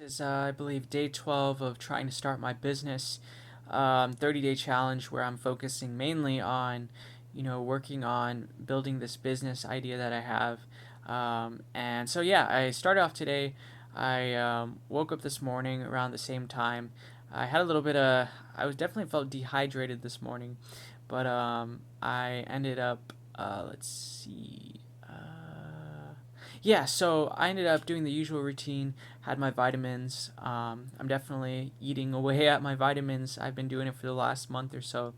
Is I believe day 12 of trying to start my business 30-day challenge where I'm focusing mainly on working on building this business idea that I have. And so yeah, I started off today. I woke up this morning around the same time. I had a little bit of I was definitely felt dehydrated this morning, but I ended up let's see. Yeah, so I ended up doing the usual routine, had my vitamins. I'm definitely eating away at my vitamins. I've been doing it for the last month or so,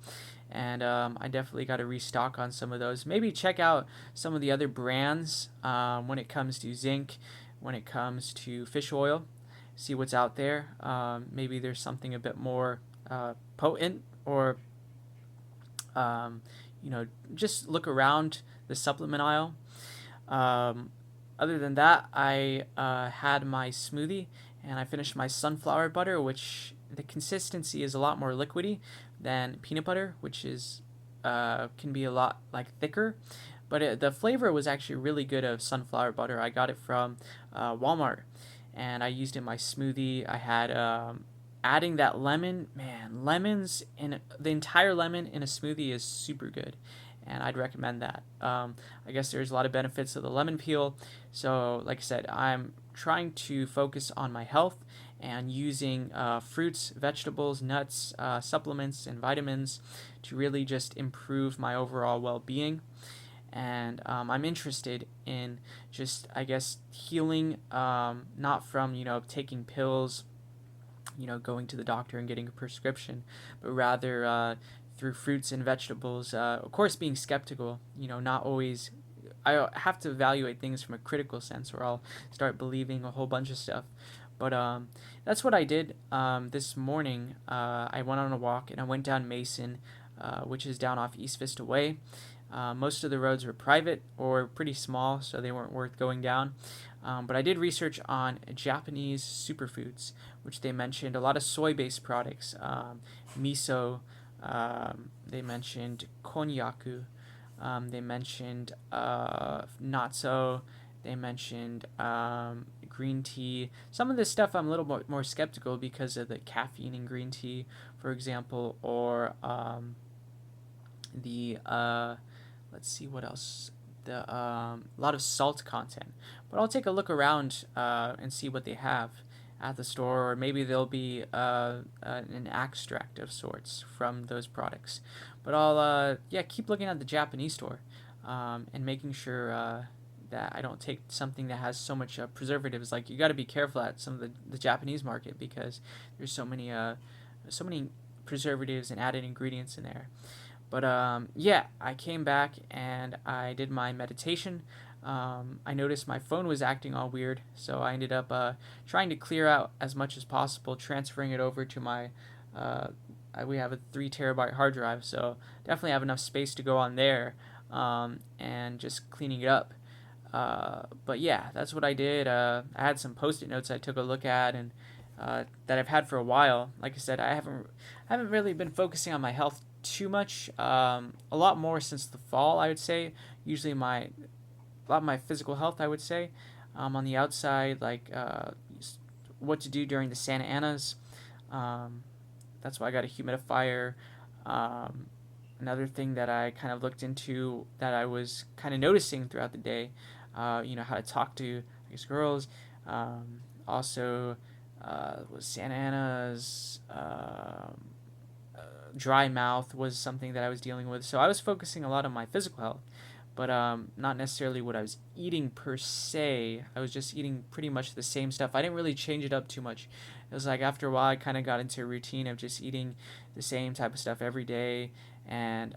and I definitely got to restock on some of those. Maybe check out some of the other brands when it comes to zinc, when it comes to fish oil. See what's out there. Maybe there's something a bit more potent, or um, you know, just look around the supplement aisle. Um, Other than that, I had my smoothie and I finished my sunflower butter, which the consistency is a lot more liquidy than peanut butter, which is can be a lot like thicker. But the flavor was actually really good of sunflower butter. I got it from Walmart, and I used it in my smoothie. I had adding that lemon, man, lemons in the entire lemon in a smoothie is super good, and I'd recommend that. I guess there's a lot of benefits of the lemon peel. So, like I said, I'm trying to focus on my health and using fruits, vegetables, nuts, supplements, and vitamins to really just improve my overall well being. And I'm interested in just, I guess, healing, not from, taking pills, going to the doctor and getting a prescription, but rather through fruits and vegetables. Of course, being skeptical, not always. I have to evaluate things from a critical sense, or I'll start believing a whole bunch of stuff. But that's what I did this morning. I went on a walk and I went down Mason, which is down off East Vista Way. Most of the roads were private or pretty small, so they weren't worth going down. But I did research on Japanese superfoods, which they mentioned a lot of soy-based products, miso. They mentioned konyaku. They mentioned natso. They mentioned green tea. Some of this stuff I'm a little more skeptical because of the caffeine in green tea, for example, or the let's see what else. The a lot of salt content, but I'll take a look around and see what they have at the store, or maybe there'll be an extract of sorts from those products. But I'll yeah, keep looking at the Japanese store and making sure that I don't take something that has so much preservatives. Like, you got to be careful at some of the Japanese market because there's so many preservatives and added ingredients in there. But yeah, I came back and I did my meditation. I noticed my phone was acting all weird, so I ended up trying to clear out as much as possible, transferring it over to my. We have a 3 terabyte hard drive, so definitely have enough space to go on there, and just cleaning it up. But yeah, that's what I did. I had some post-it notes I took a look at, and that I've had for a while. Like I said, I haven't really been focusing on my health too much. A lot more since the fall, I would say. Usually a lot of my physical health, I would say, on the outside, like what to do during the Santa Anas. Um, that's why I got a humidifier. Um, Another thing that I kind of looked into that I was kind of noticing throughout the day, how to talk to, I guess, girls. Also, was Santa Ana's dry mouth was something that I was dealing with. So I was focusing a lot on my physical health, but not necessarily what I was eating per se. I was just eating pretty much the same stuff. I didn't really change it up too much. It was like after a while, I kind of got into a routine of just eating the same type of stuff every day, and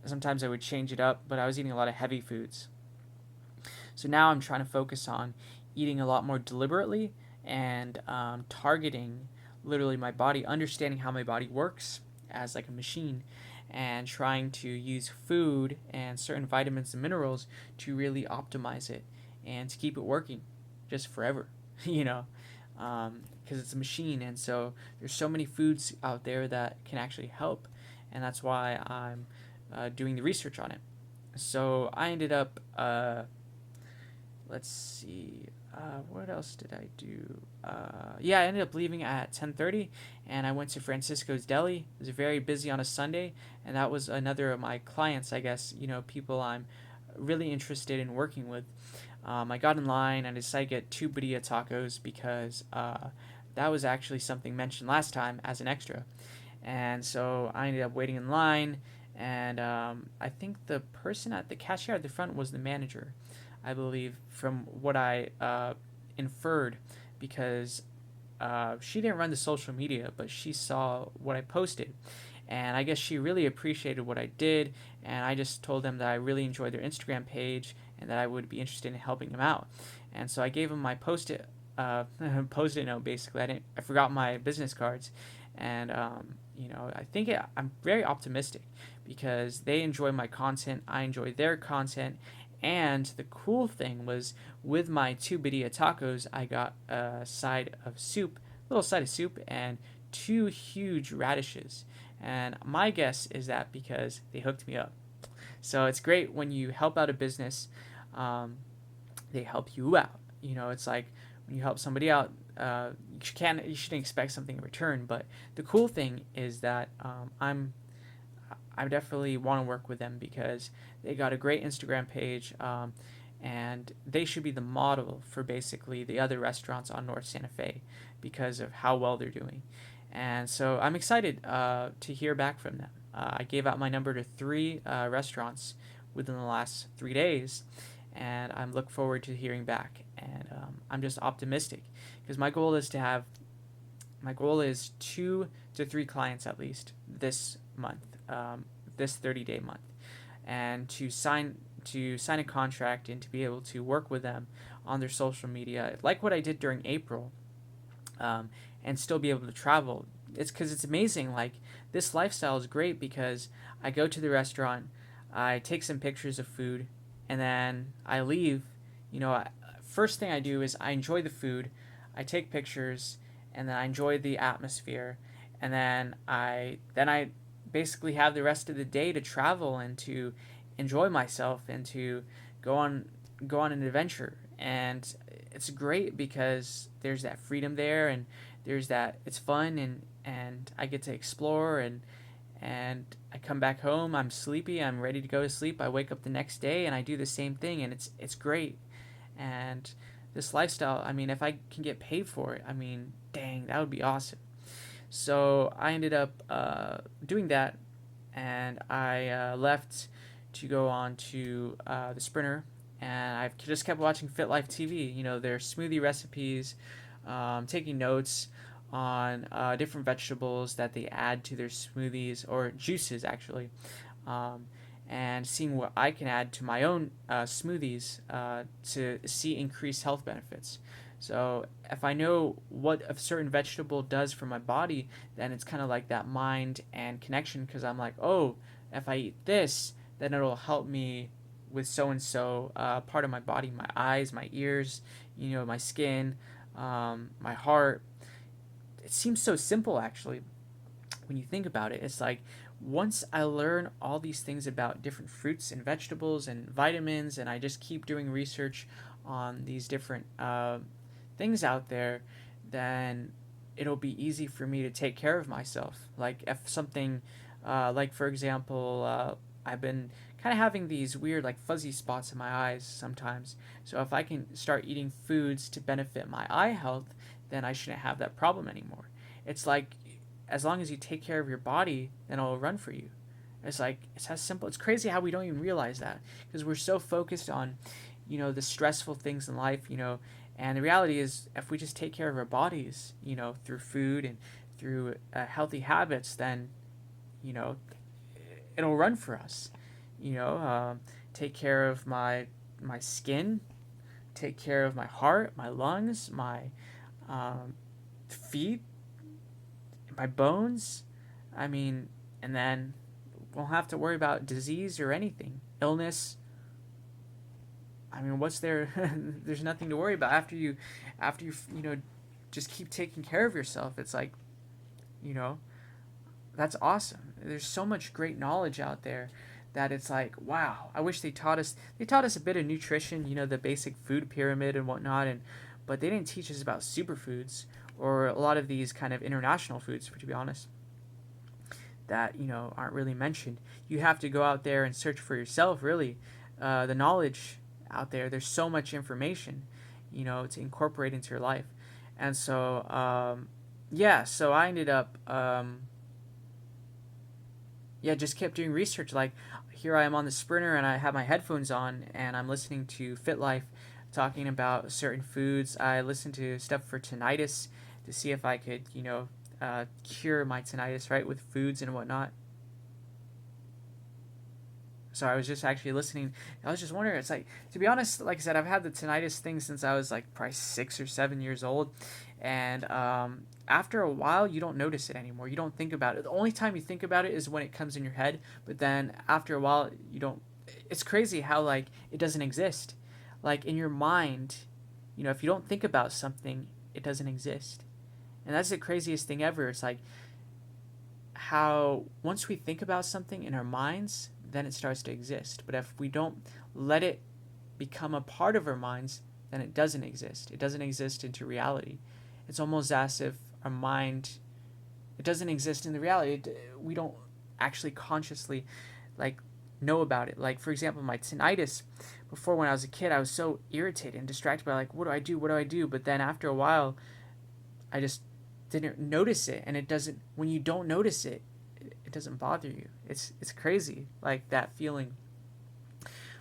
sometimes I would change it up, but I was eating a lot of heavy foods. So now I'm trying to focus on eating a lot more deliberately and targeting literally my body, understanding how my body works as like a machine, and trying to use food and certain vitamins and minerals to really optimize it and to keep it working just forever, you know, because it's a machine. And so there's so many foods out there that can actually help, and that's why I'm doing the research on it. So I ended up let's see. what else did I do? Yeah, I ended up leaving at 10:30, and I went to Francisco's Deli. It was very busy on a Sunday, and that was another of my clients, I guess, people I'm really interested in working with. I got in line and I decided to get two birria tacos because that was actually something mentioned last time as an extra. And so I ended up waiting in line, and I think the person at the cashier at the front was the manager, I believe, from what I inferred, because she didn't run the social media, but she saw what I posted. And I guess she really appreciated what I did, and I just told them that I really enjoyed their Instagram page and that I would be interested in helping them out. And so I gave them my post-it post-it note. Basically, I forgot my business cards, and I'm very optimistic because they enjoy my content, I enjoy their content, and the cool thing was with my two birria tacos, I got little side of soup, and two huge radishes. And my guess is that because they hooked me up. So it's great when you help out a business, um, they help you out. It's like when you help somebody out, you shouldn't expect something in return. But the cool thing is that I definitely want to work with them because they got a great Instagram page, and they should be the model for basically the other restaurants on North Santa Fe because of how well they're doing. And so I'm excited to hear back from them. I gave out my number to three restaurants within the last 3 days, and I'm look forward to hearing back. And I'm just optimistic because my goal is 2 to 3 clients at least this month, this 30-day month, and to sign a contract and to be able to work with them on their social media, like what I did during April, and still be able to travel. It's because it's amazing. Like, this lifestyle is great because I go to the restaurant, I take some pictures of food, and then I leave. First thing I do is I enjoy the food, I take pictures, and then I enjoy the atmosphere, and then I basically have the rest of the day to travel and to enjoy myself and to go on an adventure. And it's great because there's that freedom there, and there's that it's fun, and I get to explore, and I come back home, I'm sleepy, I'm ready to go to sleep. I wake up the next day and I do the same thing, and it's great. And this lifestyle, I mean, if I can get paid for it, I mean, dang, that would be awesome. So I ended up doing that, and I left to go on to the Sprinter, and I've just kept watching Fit Life TV. Their smoothie recipes, taking notes on different vegetables that they add to their smoothies or juices actually, um, and seeing what I can add to my own smoothies to see increased health benefits. So if I know what a certain vegetable does for my body, then it's kind of like that mind and connection because I'm like, oh, if I eat this, then it'll help me with so and so part of my body, my eyes, my ears, my skin, my heart. It seems so simple actually when you think about it. It's like once I learn all these things about different fruits and vegetables and vitamins, and I just keep doing research on these different things out there, then it'll be easy for me to take care of myself. Like if something, like for example, I've been kind of having these weird like fuzzy spots in my eyes sometimes. So if I can start eating foods to benefit my eye health, then I shouldn't have that problem anymore. It's like as long as you take care of your body, then it'll run for you. It's like it's as simple. It's crazy how we don't even realize that because we're so focused on, the stressful things in life, and the reality is if we just take care of our bodies, through food and through healthy habits, then, you know, it'll run for us. Take care of my skin, take care of my heart, my lungs, my feet, my bones. I mean, and then won't have to worry about disease or anything, illness. I mean, what's there? There's nothing to worry about after you just keep taking care of yourself. It's like, you know, that's awesome. There's so much great knowledge out there that it's like, wow. I wish they taught us. They taught us a bit of nutrition, the basic food pyramid and whatnot, and but they didn't teach us about superfoods or a lot of these kind of international foods, to be honest, that aren't really mentioned. You have to go out there and search for yourself, really. The knowledge out there, there's so much information, to incorporate into your life. And so so I ended up just kept doing research. Like, here I am on the Sprinter and I have my headphones on and I'm listening to Fit Life talking about certain foods. I listened to stuff for tinnitus to see if I could cure my tinnitus, right, with foods and whatnot. So I was just actually listening. I was just wondering, it's like, to be honest, like I said, I've had the tinnitus thing since I was like probably 6 or 7 years old. And after a while, you don't notice it anymore. You don't think about it. The only time you think about it is when it comes in your head. But then after a while, you don't. It's crazy how, like, it doesn't exist. Like, in your mind, if you don't think about something, it doesn't exist. And that's the craziest thing ever. It's like how once we think about something in our minds, then it starts to exist. But if we don't let it become a part of our minds, then it doesn't exist. It doesn't exist into reality. It's almost as if our mind, it doesn't exist in the reality. We don't actually consciously know about it. Like, for example, my tinnitus, before, when I was a kid, I was so irritated and distracted by, like, what do I do? But then after a while, I just didn't notice it. And it doesn't, when you don't notice it, it doesn't bother you. It's crazy, like, that feeling.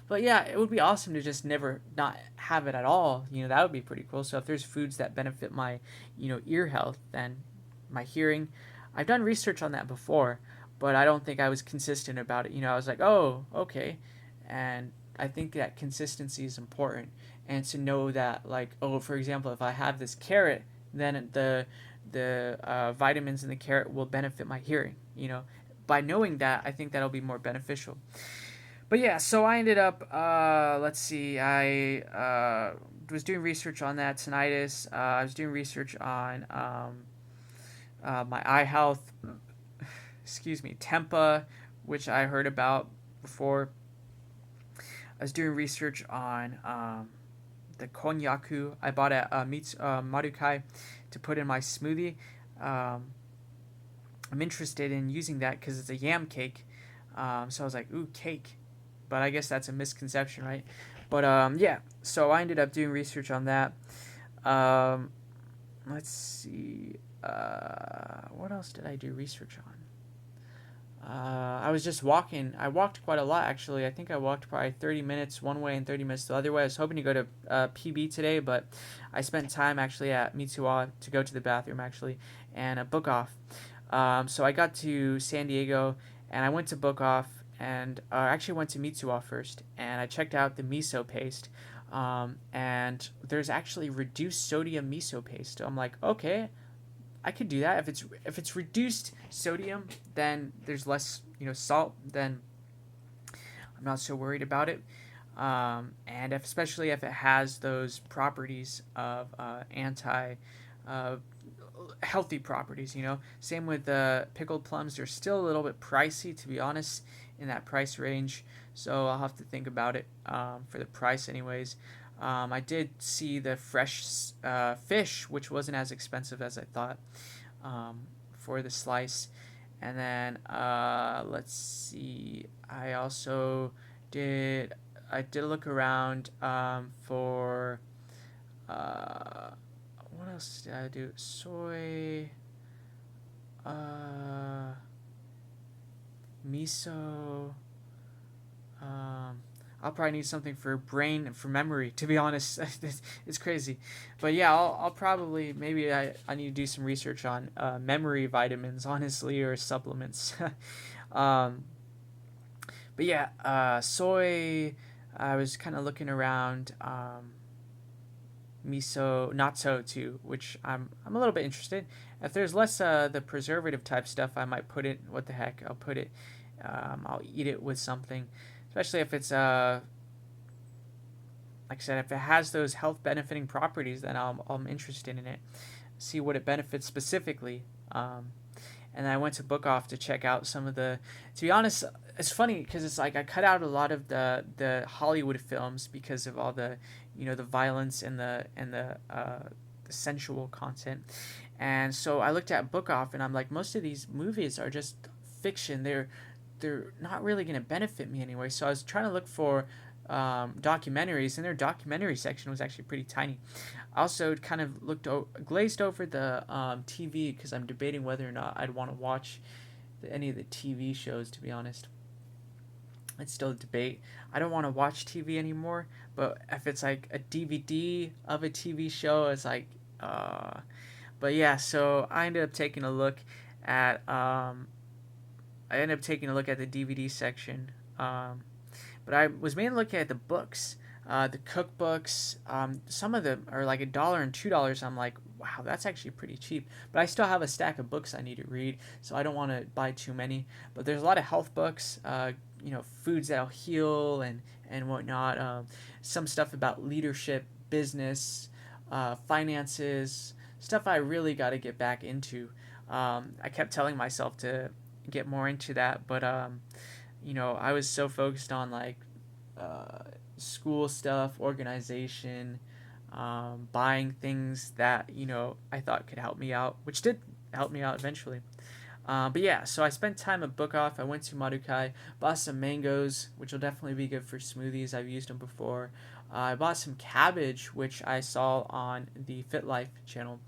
But yeah, it would be awesome to just never not have it at all. That would be pretty cool. So if there's foods that benefit my, ear health, then my hearing, I've done research on that before, but I don't think I was consistent about it. I was like, oh, okay. And I think that consistency is important. And to know that, like, oh, for example, if I have this carrot, then the vitamins in the carrot will benefit my hearing. By knowing that, I think that'll be more beneficial. But yeah, so I ended up, let's see, I was doing research on that tinnitus. I was doing research on my eye health, Tempa, which I heard about before. I was doing research on the konnyaku I bought at Marukai to put in my smoothie. I'm interested in using that because it's a yam cake. So I was like, ooh, cake. But I guess that's a misconception, right? But so I ended up doing research on that. Let's see. What else did I do research on? I was just walking. I walked quite a lot, actually. I think I walked probably 30 minutes one way and 30 minutes the other way. I was hoping to go to PB today, but I spent time actually at Mitsuwa to go to the bathroom, actually, and book off. So I got to San Diego, and I went to book off, and actually went to Mitsuwa first, and I checked out the miso paste, and there's actually reduced sodium miso paste. So I'm like, okay, I could do that. If it's reduced sodium, then there's less salt. Then I'm not so worried about it. And especially if it has those properties of anti healthy properties. Same with the pickled plums. They're still a little bit pricey, to be honest, in that price range. So I'll have to think about it for the price, anyways. I did see the fresh fish, which wasn't as expensive as I thought for the slice. And then let's see. I also did look around for what else did I do? Soy, miso. I'll probably need something for memory, to be honest. It's crazy. But yeah, I'll probably, maybe I need to do some research on memory vitamins, honestly, or supplements. But yeah, soy, I was kind of looking around, miso, natto too, which I'm a little bit interested. If there's less the preservative type stuff, I might put it, what the heck, I'll put it, I'll eat it with something. Especially if it's, like I said, if it has those health benefiting properties, then I'm interested in it. See what it benefits specifically. And I went to Book Off to check out some of the, to be honest, it's funny because it's like I cut out a lot of the Hollywood films because of all the, the violence and the sensual content. And so I looked at Book Off, and I'm like, most of these movies are just fiction. They're not really going to benefit me anyway. So I was trying to look for documentaries, and their documentary section was actually pretty tiny. I also kind of glazed over the TV, because I'm debating whether or not I'd want to watch any of the TV shows, to be honest. It's still a debate. I don't want to watch TV anymore, but if it's like a DVD of a TV show, it's like, but yeah. So at I ended up taking a look at the DVD section, but I was mainly looking at the books, the cookbooks. Some of them are like $1 and $2. I'm like, wow, that's actually pretty cheap. But I still have a stack of books I need to read, so I don't want to buy too many. But there's a lot of health books, foods that'll heal and whatnot. Some stuff about leadership, business, finances, stuff I really got to get back into. I kept telling myself to get more into that, but I was so focused on like school stuff, organization, buying things that I thought could help me out, which did help me out eventually. But yeah, so I spent time at Book Off. I went to Madukai, bought some mangoes, which will definitely be good for smoothies. I've used them before. I bought some cabbage, which I saw on the Fit Life channel,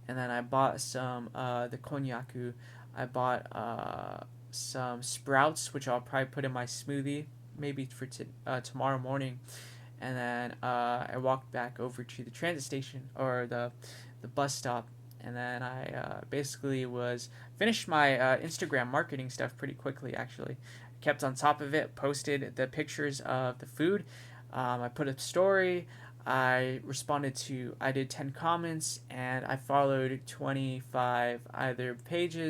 and then I bought some the konyaku. I bought some sprouts, which I'll probably put in my smoothie, maybe for tomorrow morning. And then I walked back over to the transit station, or the bus stop, and then I basically finished my Instagram marketing stuff pretty quickly. Actually, kept on top of it, posted the pictures of the food. I put a story. I did 10 comments, and I followed 25 either pages